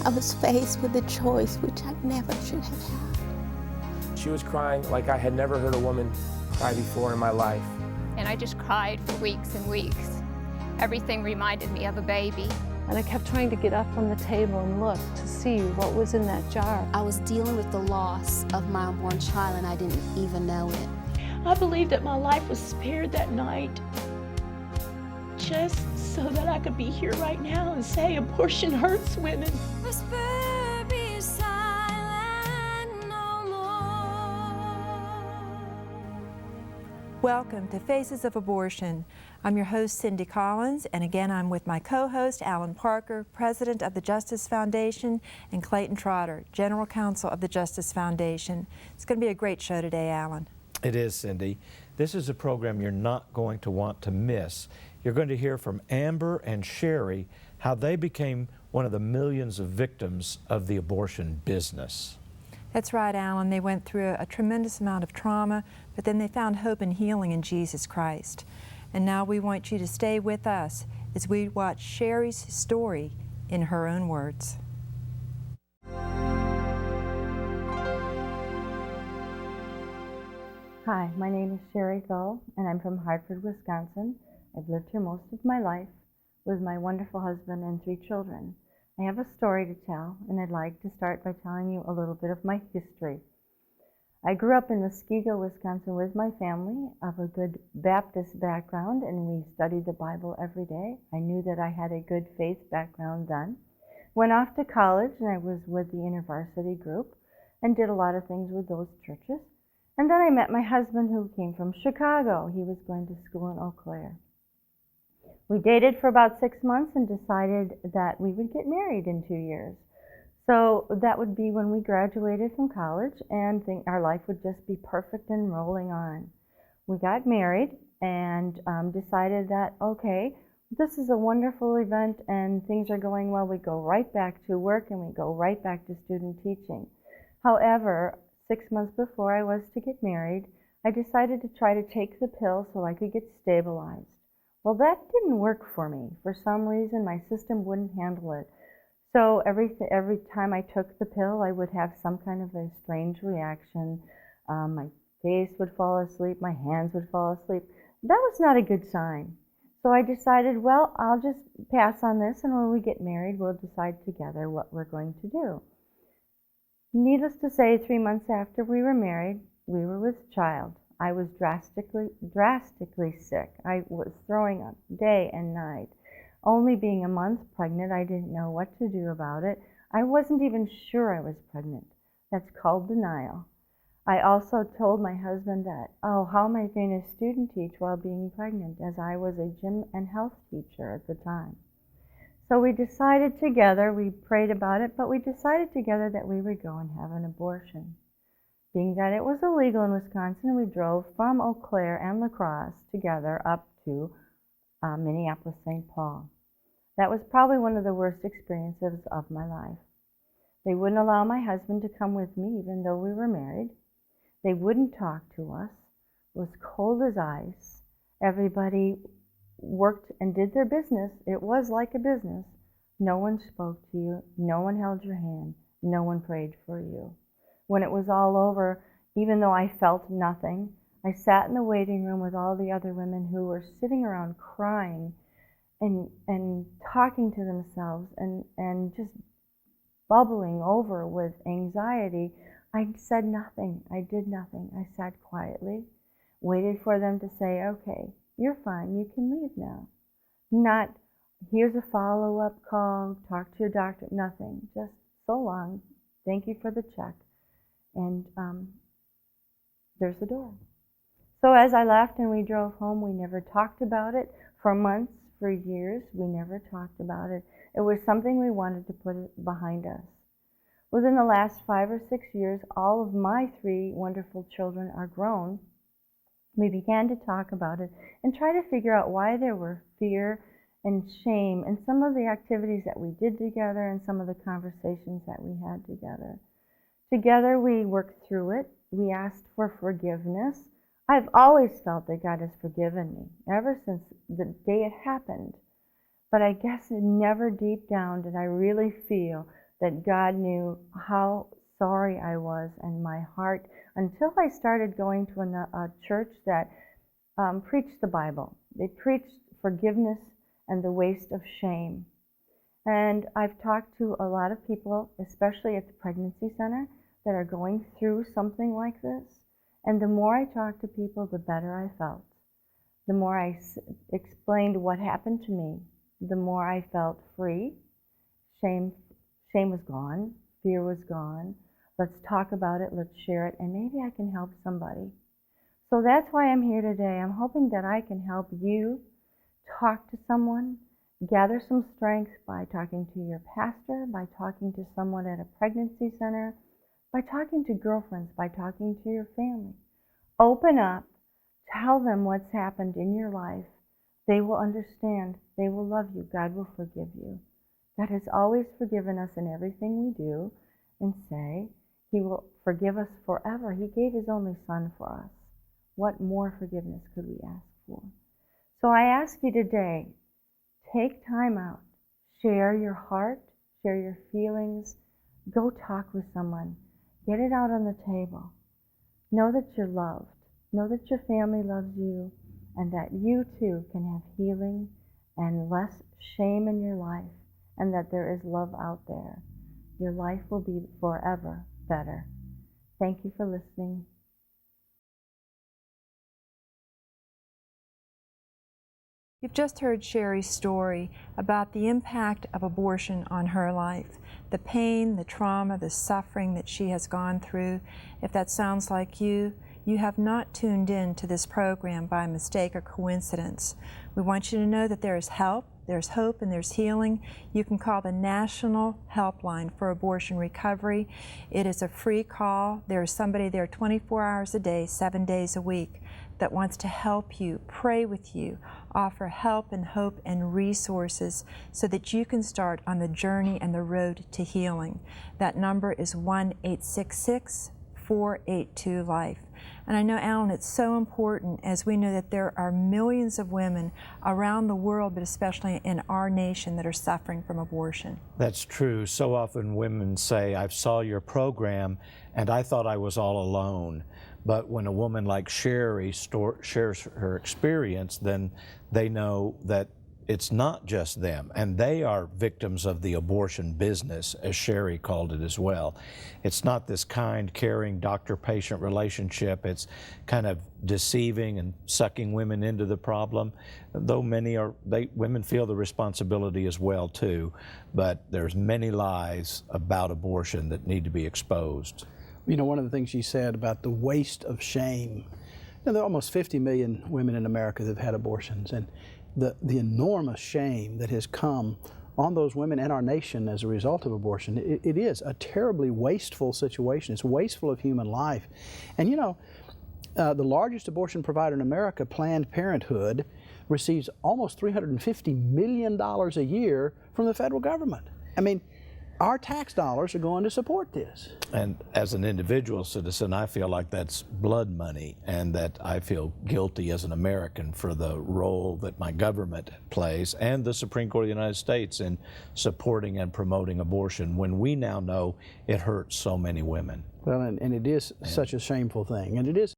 I was faced with a choice which I never should have had. She was crying like I had never heard a woman cry before in my life. And I just cried for weeks and weeks. Everything reminded me of a baby. And I kept trying to get up from the table and look to see what was in that jar. I was dealing with the loss of my unborn child and I didn't even know it. I believe that my life was spared that night just so that I could be here right now and say abortion hurts women. Whisper, be silent no more. Welcome to Faces of Abortion. I'm your host, Cindy Collins, and again I'm with my co-host, Alan Parker, President of the Justice Foundation, and Clayton Trotter, General Counsel of the Justice Foundation. It's going to be a great show today, Alan. It is, Cindy. This is a program you're not going to want to miss. You're going to hear from Amber and Sherry how they became one of the millions of victims of the abortion business. That's right, Alan. They went through a tremendous amount of trauma, but then they found hope and healing in Jesus Christ. And now we want you to stay with us as we watch Sherry's story in her own words. Hi, my name is Sherry Gull, and I'm from Hartford, Wisconsin. I've lived here most of my life with my wonderful husband and 3 children. I have a story to tell, and I'd like to start by telling you a little bit of my history. I grew up in Muskego, Wisconsin with my family of a good Baptist background, and we studied the Bible every day. I knew that I had a good faith background then. Went off to college, and I was with the InterVarsity group and did a lot of things with those churches. And then I met my husband, who came from Chicago. He was going to school in Eau Claire. We dated for about 6 months and decided that we would get married in 2 years. So that would be when we graduated from college, and our life would just be perfect and rolling on. We got married and decided that, okay, this is a wonderful event and things are going well. We go right back to work and we go right back to student teaching. However, 6 months before I was to get married, I decided to try to take the pill so I could get stabilized. Well, that didn't work for me. For some reason, my system wouldn't handle it. So every time I took the pill, I would have some kind of a strange reaction. My face would fall asleep, my hands would fall asleep. That was not a good sign. So I decided, well, I'll just pass on this, and when we get married, we'll decide together what we're going to do. Needless to say, 3 months after we were married, we were with child. I was drastically sick. I was throwing up day and night. Only being a month pregnant, I didn't know what to do about it. I wasn't even sure I was pregnant. That's called denial. I also told my husband that, oh, how am I going to student teach while being pregnant, as I was a gym and health teacher at the time. So we decided together, we prayed about it, but we decided together that we would go and have an abortion. Being that it was illegal in Wisconsin, we drove from Eau Claire and La Crosse together up to Minneapolis, St. Paul. That was probably one of the worst experiences of my life. They wouldn't allow my husband to come with me, even though we were married. They wouldn't talk to us. It was cold as ice. Everybody worked and did their business. It was like a business. No one spoke to you. No one held your hand. No one prayed for you. When it was all over, even though I felt nothing, I sat in the waiting room with all the other women who were sitting around crying and talking to themselves and just bubbling over with anxiety. I said nothing. I did nothing. I sat quietly, waited for them to say, okay, you're fine, you can leave now. Not, here's a follow-up call, talk to your doctor, nothing. Just so long, thank you for the check. And there's the door. So as I left and we drove home, we never talked about it. For months, for years, we never talked about it. It was something we wanted to put behind us. Within the last 5 or 6 years, all of my 3 wonderful children are grown. We began to talk about it and try to figure out why there were fear and shame in some of the activities that we did together and some of the conversations that we had together. Together we worked through it. We asked for forgiveness. I've always felt that God has forgiven me, ever since the day it happened. But I guess never deep down did I really feel that God knew how sorry I was, and my heart, until I started going to a church that preached the Bible. They preached forgiveness and the waste of shame. And I've talked to a lot of people, especially at the pregnancy center, that are going through something like this. And the more I talked to people, the better I felt. The more I explained what happened to me, the more I felt free. Shame was gone. Fear was gone. Let's talk about it. Let's share it. And maybe I can help somebody. So that's why I'm here today. I'm hoping that I can help you talk to someone, gather some strength by talking to your pastor, by talking to someone at a pregnancy center, by talking to girlfriends, by talking to your family. Open up. Tell them what's happened in your life. They will understand. They will love you. God will forgive you. God has always forgiven us in everything we do and say. He will forgive us forever. He gave His only Son for us. What more forgiveness could we ask for? So I ask you today, take time out. Share your heart. Share your feelings. Go talk with someone. Get it out on the table. Know that you're loved. Know that your family loves you, and that you too can have healing and less shame in your life, and that there is love out there. Your life will be forever better. Thank you for listening. You've just heard Sherry's story about the impact of abortion on her life, the pain, the trauma, the suffering that she has gone through. If that sounds like you, you have not tuned in to this program by mistake or coincidence. We want you to know that there is help, there's hope, and there's healing. You can call the National Helpline for Abortion Recovery. It is a free call. There is somebody there 24 hours a day, 7 days a week, that wants to help you, pray with you, offer help and hope and resources so that you can start on the journey and the road to healing. That number is 1-866-482-LIFE. And I know, Alan, it's so important, as we know that there are millions of women around the world, but especially in our nation, that are suffering from abortion. That's true. So often women say, I saw your program and I thought I was all alone. But when a woman like Sherry shares her experience, then they know that it's not just them, and they are victims of the abortion business, as Sherry called it as well. It's not this kind, caring doctor-patient relationship. It's kind of deceiving and sucking women into the problem, though women feel the responsibility as well too, but there's many lies about abortion that need to be exposed. You know, one of the things you said about the waste of shame, there are almost 50 million women in America that have had abortions, and the enormous shame that has come on those women and our nation as a result of abortion, it is a terribly wasteful situation. It's wasteful of human life. And you know, the largest abortion provider in America, Planned Parenthood, receives almost $350 million a year from the federal government. I mean, our tax dollars are going to support this. And as an individual citizen, I feel like that's blood money, and that I feel guilty as an American for the role that my government plays and the Supreme Court of the United States in supporting and promoting abortion when we now know it hurts so many women. Well, and it is such a shameful thing, and it is